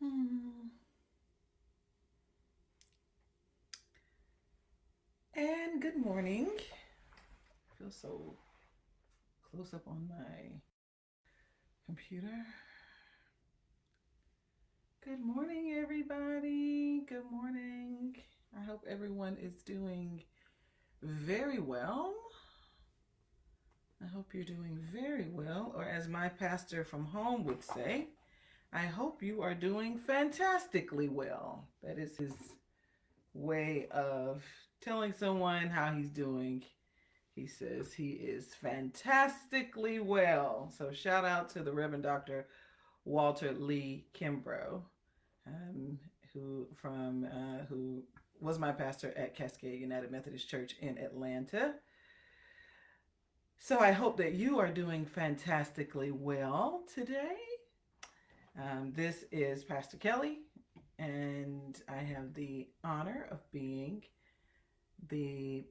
Hmm. And good morning. I feel so close up on my computer. Good morning, everybody. Good morning. I hope everyone is doing very well. I hope you're doing very well, or as my pastor from home would say, I hope you are doing fantastically well. That is his way of telling someone how he's doing. He says he is fantastically well. So shout out to the Reverend Dr. Walter Lee Kimbrough, um, who was my pastor at Cascade United Methodist Church in Atlanta. So I hope that you are doing fantastically well today. This is Pastor Kelly, and I have the honor of being the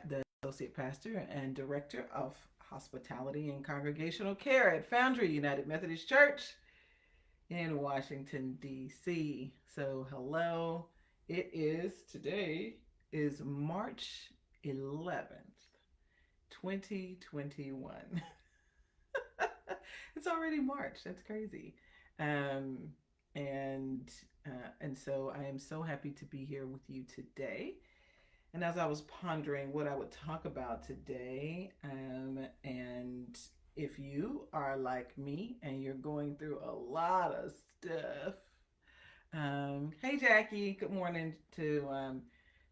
the associate pastor and director of hospitality and congregational care at Foundry United Methodist Church in Washington, D.C. So, hello. Today is March 11th, 2021. It's already March. That's crazy. Um, and and so I am so happy to be here with you today. And as I was pondering what I would talk about today, and if you are like me and you're going through a lot of stuff, hey Jackie, good morning to.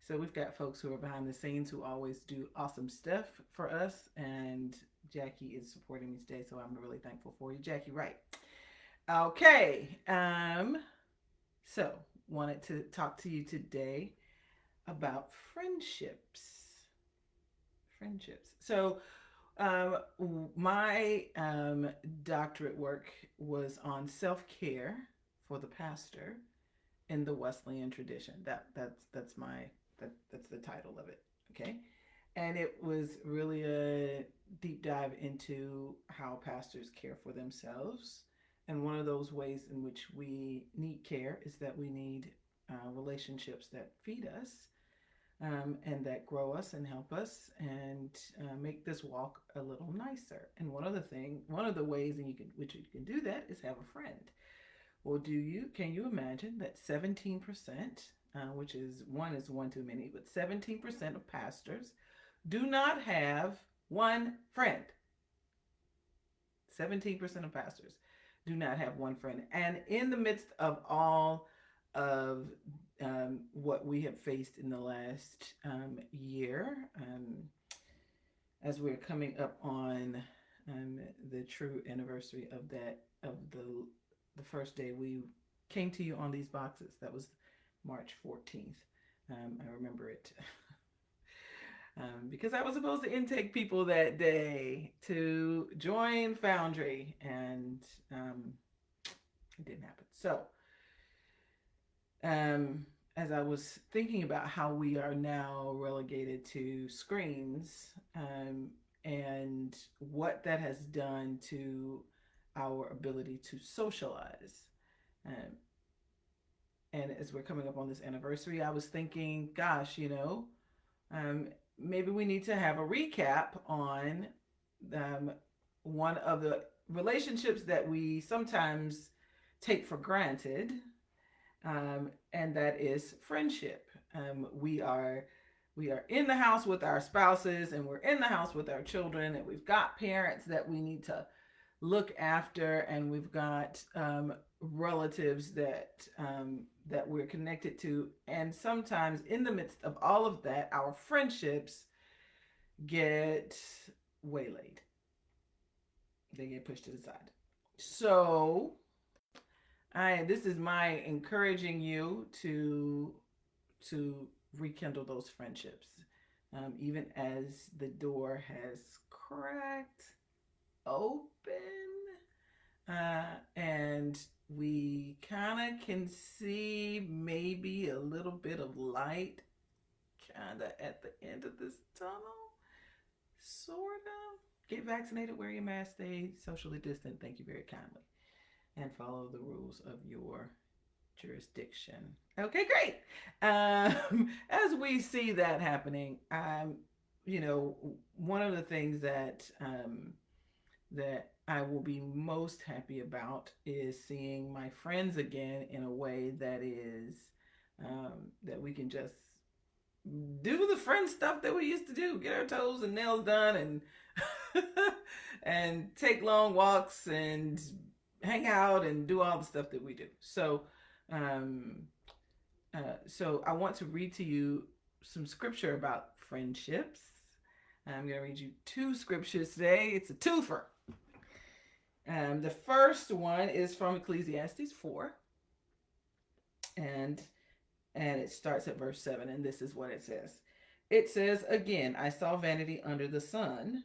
So we've got folks who are behind the scenes who always do awesome stuff for us, and Jackie is supporting me today, so I'm really thankful for you, Jackie. Right? Okay. So wanted to talk to you today about friendships. Friendships. So, um, my doctorate work was on self care for the pastor in the Wesleyan tradition. That's the title of it. Okay, and it was really a deep dive into how pastors care for themselves. And one of those ways in which we need care is that we need relationships that feed us and that grow us and help us and make this walk a little nicer. And one of the ways in which you can do that is have a friend. Well, can you imagine that 17%, which is one too many, but 17% of pastors do not have one friend. 17% of pastors do not have one friend. And in the midst of all of what we have faced in the last year, as we're coming up on the true anniversary of the first day we came to you on these boxes. That was March 14th. I remember it because I was supposed to intake people that day to join Foundry, and it didn't happen. So, um, as I was thinking about how we are now relegated to screens, and what that has done to our ability to socialize. Um, and as we're coming up on this anniversary, I was thinking, gosh, um, maybe we need to have a recap on um, one of the relationships that we sometimes take for granted, and that is friendship. We are in the house with our spouses, and we're in the house with our children, and we've got parents that we need to look after, and we've got relatives that we're connected to, and sometimes in the midst of all of that, our friendships get waylaid. They get pushed to the side. So, I this is my encouraging you to rekindle those friendships, even as the door has cracked open, and we kind of can see maybe a little bit of light kind of at the end of this tunnel, sort of. Get vaccinated, wear your mask, stay socially distant, thank you very kindly, and follow the rules of your jurisdiction. Okay, great. As we see that happening, one of the things that I will be most happy about is seeing my friends again in a way that is that we can just do the friend stuff that we used to do, get our toes and nails done, and and take long walks and hang out and do all the stuff that we do. Um, so I want to read to you some scripture about friendships. I'm going to read you two scriptures today. It's a twofer. The first one is from Ecclesiastes 4, and it starts at verse 7, and this is what it says. It says, "Again, I saw vanity under the sun,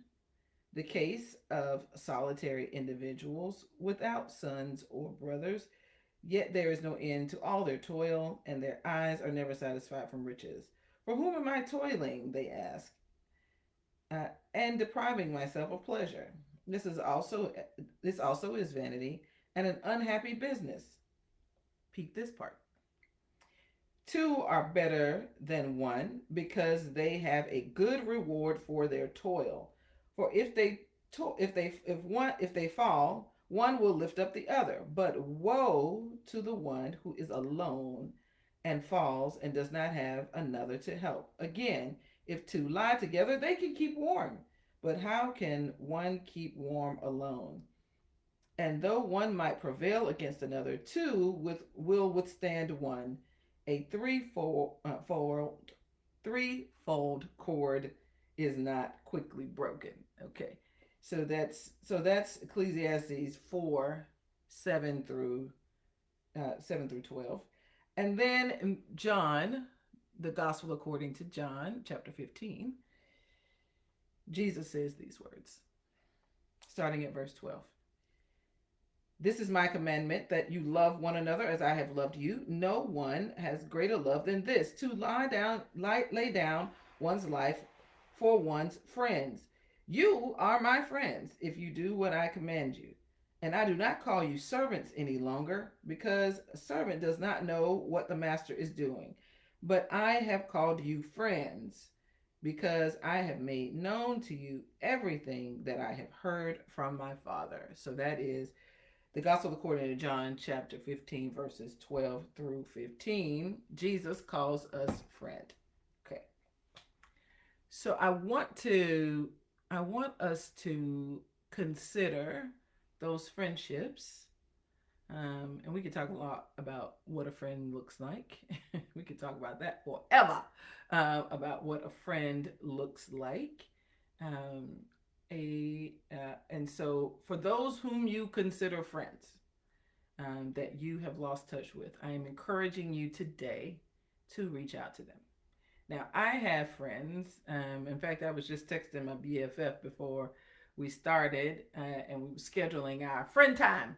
the case of solitary individuals without sons or brothers, yet there is no end to all their toil, and their eyes are never satisfied from riches. For whom am I toiling, they ask, and depriving myself of pleasure? This also is vanity and an unhappy business." Peep this part. "Two are better than one, because they have a good reward for their toil. For if they fall, one will lift up the other. But woe to the one who is alone and falls and does not have another to help. Again, if two lie together, they can keep warm. But how can one keep warm alone? And though one might prevail against another, will withstand one. A threefold cord is not quickly broken." Okay, so that's Ecclesiastes 4:7 through 12, and then John, the Gospel according to John, chapter 15. Jesus says these words, starting at verse 12. "This is my commandment, that you love one another as I have loved you. No one has greater love than this, to lay down one's life for one's friends. You are my friends if you do what I command you. And I do not call you servants any longer, because a servant does not know what the master is doing. But I have called you friends, because I have made known to you everything that I have heard from my Father." So that is the Gospel according to John, chapter 15, verses 12 through 15. Jesus calls us friend. Okay. So I want us to consider those friendships. And we could talk a lot about what a friend looks like. We could talk about that forever, about what a friend looks like. Um, and so for those whom you consider friends, that you have lost touch with, I am encouraging you today to reach out to them. Now, I have friends. In fact, I was just texting my BFF before we started, and we were scheduling our friend time,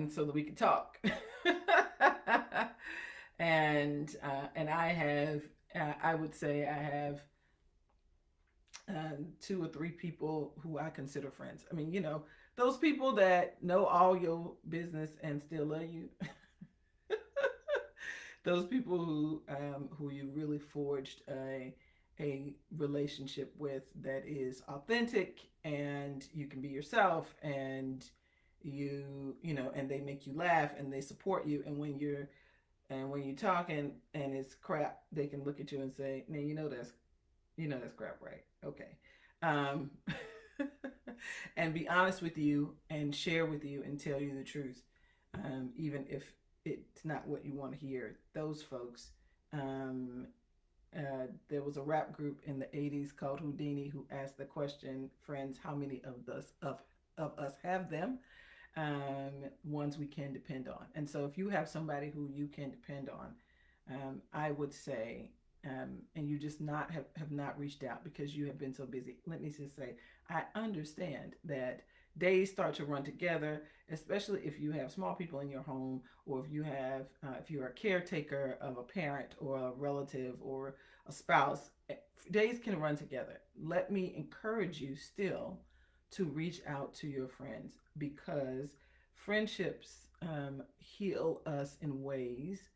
so that we could talk. And I have, I would say, I have two or three people who I consider friends. I mean, those people that know all your business and still love you. Those people who you really forged a relationship with that is authentic, and you can be yourself, and and they make you laugh, and they support you, and when you're talking and it's crap, they can look at you and say, "Man, that's crap, right? Okay." Um, and be honest with you and share with you and tell you the truth, even if it's not what you want to hear. Those folks. Um, there was a rap group in the '80s called Houdini who asked the question, "Friends, how many of us have them?" Ones we can depend on. And so, if you have somebody who you can depend on, I would say, and you just have not reached out because you have been so busy. Let me just say, I understand that days start to run together, especially if you have small people in your home, or if you're a caretaker of a parent or a relative or a spouse. Days can run together. Let me encourage you still to reach out to your friends, because friendships heal us in ways,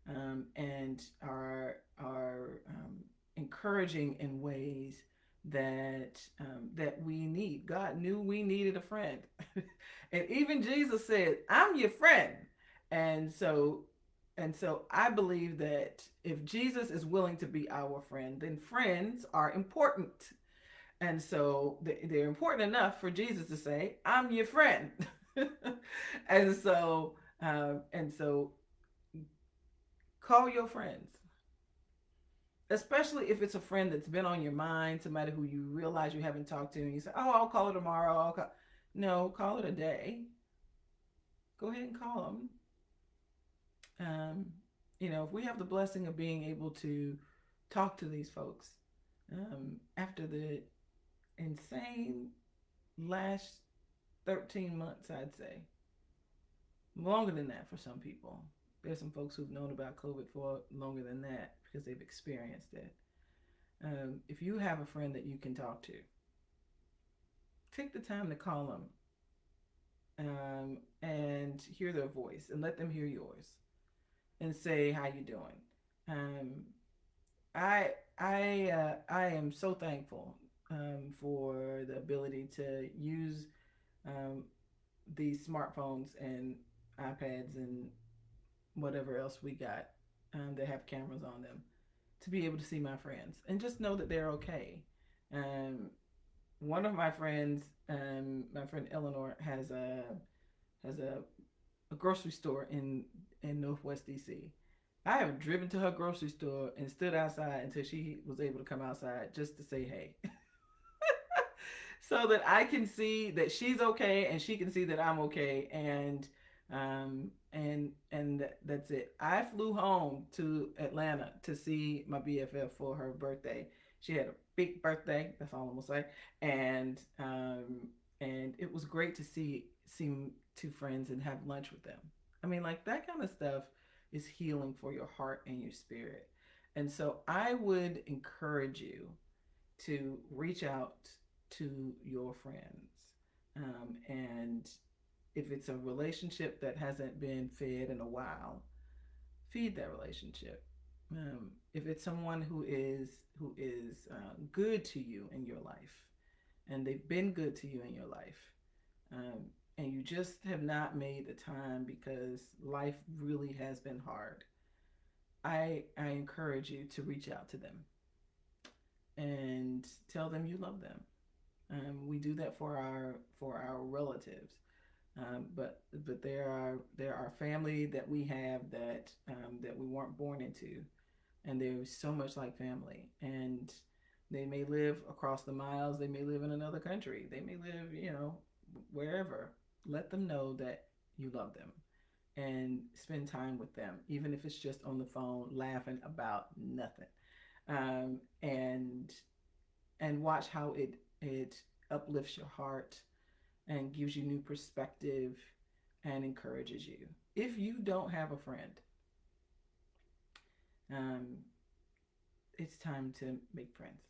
and are encouraging in ways that we need. God knew we needed a friend, and even Jesus said, "I'm your friend." And so I believe that if Jesus is willing to be our friend, then friends are important. And so they're important enough for Jesus to say, "I'm your friend." and so and so call your friends, especially if it's a friend that's been on your mind, somebody who you realize you haven't talked to, and you say, "Oh, I'll call her tomorrow." I'll call. No, call it a day. Go ahead and call them. Um, if we have the blessing of being able to talk to these folks after the insane last 13 months, I'd say longer than that for some people. There's some folks who've known about COVID for longer than that because they've experienced it. If you have a friend that you can talk to, take the time to call them and hear their voice and let them hear yours and say how you doing. Um, I am so thankful for the ability to use um, these smartphones and iPads and whatever else we got that have cameras on them to be able to see my friends and just know that they're okay. Um, One of my friends, my friend Eleanor, has a grocery store in Northwest DC. I have driven to her grocery store and stood outside until she was able to come outside just to say hey. So that I can see that she's okay and she can see that I'm okay, and that's it. I flew home to Atlanta to see my BFF for her birthday. She had a big birthday. That's all I'm gonna say. And it was great to see two friends and have lunch with them. I mean, like that kind of stuff is healing for your heart and your spirit. And so I would encourage you to reach out to your friends. And if it's a relationship that hasn't been fed in a while, feed that relationship. If it's someone who is good to you in your life, and they've been good to you in your life, and you just have not made the time because life really has been hard, I encourage you to reach out to them and tell them you love them. We do that for our relatives, but there are family that we have that we weren't born into, and they're so much like family. And they may live across the miles, they may live in another country, they may live wherever. Let them know that you love them and spend time with them, even if it's just on the phone laughing about nothing. And watch how it uplifts your heart and gives you new perspective and encourages you. If you don't have a friend, um, it's time to make friends.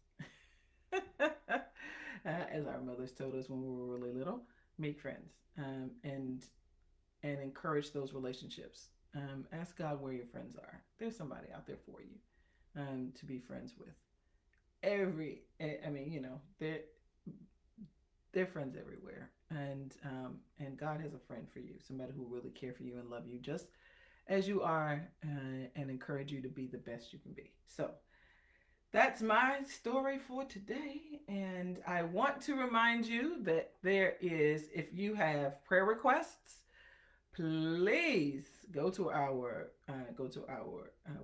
As our mothers told us when we were really little, make friends, and encourage those relationships. Ask God where your friends are. There's somebody out there for you to be friends with. I mean, they're friends everywhere, and God has a friend for you, somebody who really care for you and love you just as you are, and encourage you to be the best you can be. So that's my story for today, and I want to remind you that there is, if you have prayer requests, please go to our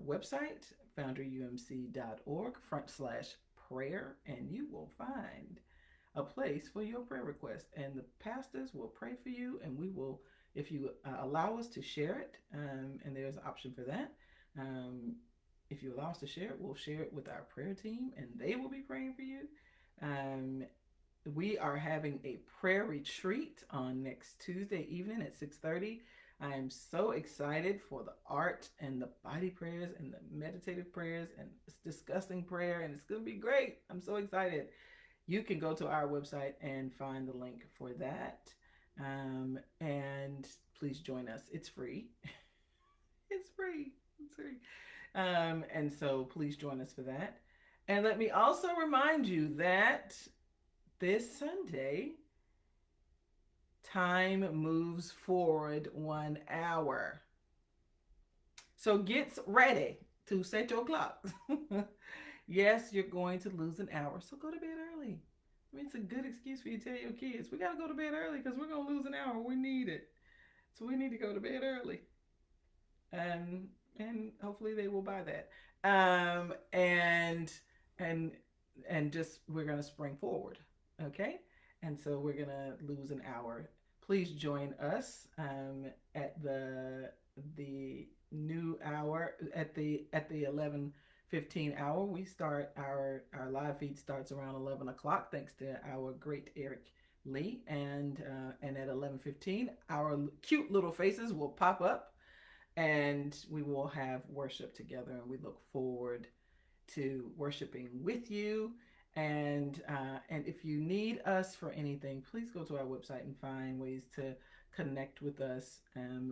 website, foundryumc.org/prayer, and you will find a place for your prayer request, and the pastors will pray for you, and we will, if you allow us to share it, and there's an option for that. um, if you allow us to share it, we'll share it with our prayer team, and they will be praying for you. um, we are having a prayer retreat on next Tuesday evening at 6:30. I am so excited for the art and the body prayers and the meditative prayers and discussing prayer, and it's going to be great. I'm so excited. You can go to our website and find the link for that. And please join us. It's free. It's free. It's free. And so please join us for that. And let me also remind you that this Sunday, time moves forward 1 hour. So get ready to set your clocks. Yes, you're going to lose an hour. So go to bed early. I mean, it's a good excuse for you to tell your kids, we got to go to bed early because we're going to lose an hour. We need it. So we need to go to bed early. And hopefully they will buy that. Um, and and and just we're gonna spring forward, okay? And so we're gonna lose an hour. Please join us at the new hour at the 11:15 hour. We start our live feed starts around 11 o'clock, thanks to our great Eric Lee, and at 11:15 our cute little faces will pop up and we will have worship together, and we look forward to worshiping with you. And if you need us for anything, please go to our website and find ways to connect with us.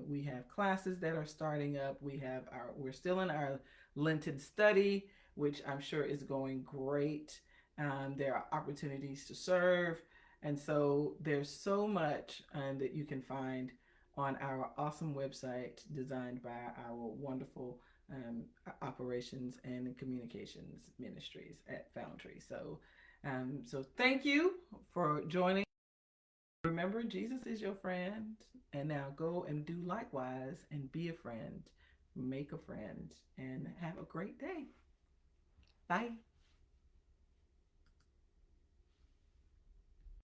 We have classes that are starting up. We're still in our Lenten study, which I'm sure is going great. There are opportunities to serve, and so there's so much that you can find on our awesome website designed by our wonderful um, operations and communications ministries at Foundry. So thank you for joining. Remember, Jesus is your friend, and now go and do likewise and be a friend, make a friend, and have a great day. Bye.